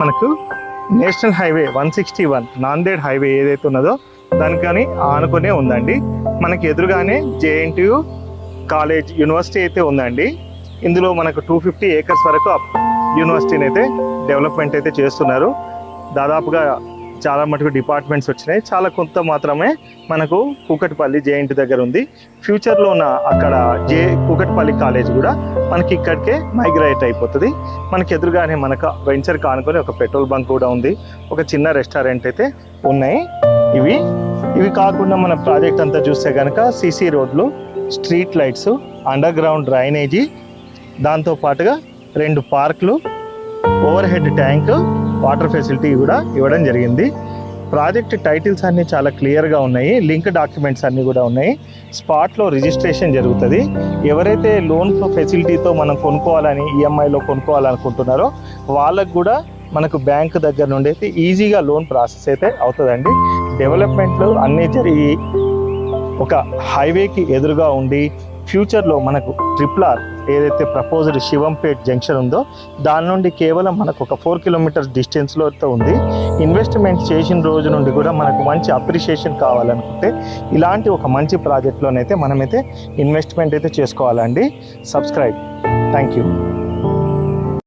మనకు national highway 161 Nanded highway ఏదైతే ఉన్నదో దానికని ఆనుకునే ఉందండి. మనకి ఎదురుగానే JNTU కాలేజ్ యూనివర్సిటీ అయితే ఉందండి. ఇందులో మనకు 250 ఏకర్స్ వరకు యూనివర్సిటీని అయితే డెవలప్మెంట్ అయితే చేస్తున్నారు. దాదాపుగా చాలా మటుకు డిపార్ట్మెంట్స్ వచ్చినాయి, చాలా కొంత మాత్రమే మనకు కూకట్పల్లి JNTU దగ్గర ఉంది. ఫ్యూచర్లో ఉన్న అక్కడ కూకట్పల్లి కాలేజ్ కూడా మనకి ఇక్కడికే మైగ్రేట్ అయిపోతుంది. మనకి ఎదురుగానే మనకు వెంచర్ కానుకొని ఒక పెట్రోల్ బంక్ కూడా ఉంది, ఒక చిన్న రెస్టారెంట్ అయితే ఉన్నాయి. ఇవి కాకుండా మన ప్రాజెక్ట్ అంతా చూస్తే కనుక CC రోడ్లు, street lights, under ground drainage, దాంతోపాటుగా 2 పార్కులు, over head tank, water facility కూడా ఇవ్వడం జరిగింది. ప్రాజెక్ట్ టైటిల్స్ అన్నీ చాలా క్లియర్గా ఉన్నాయి, లింక్ డాక్యుమెంట్స్ అన్నీ కూడా ఉన్నాయి. స్పాట్లో రిజిస్ట్రేషన్ జరుగుతుంది. ఎవరైతే లోన్ ఫెసిలిటీతో మనం కొనుక్కోవాలని EMIలో కొనుక్కోవాలనుకుంటున్నారో వాళ్ళకు కూడా మనకు బ్యాంక్ దగ్గర నుండి అయితే ఈజీగా లోన్ ప్రాసెస్ అయితే అవుతుందండి. డెవలప్మెంట్లు అన్నీ జరిగి ఒక హైవేకి ఎదురుగా ఉండి ఫ్యూచర్లో మనకు RRR ఏదైతే ప్రపోజ్డ్ శివంపేట్ జంక్షన్ ఉందో దాని నుండి కేవలం మనకు ఒక 4 కిలోమీటర్స్ డిస్టెన్స్లో ఉంది. ఇన్వెస్ట్మెంట్ చేసిన రోజు నుండి కూడా మనకు మంచి అప్రిషియేషన్ కావాలనుకుంటే ఇలాంటి ఒక మంచి ప్రాజెక్ట్లోనైతే మనమైతే ఇన్వెస్ట్మెంట్ అయితే చేసుకోవాలండి. సబ్స్క్రైబ్. Thank you.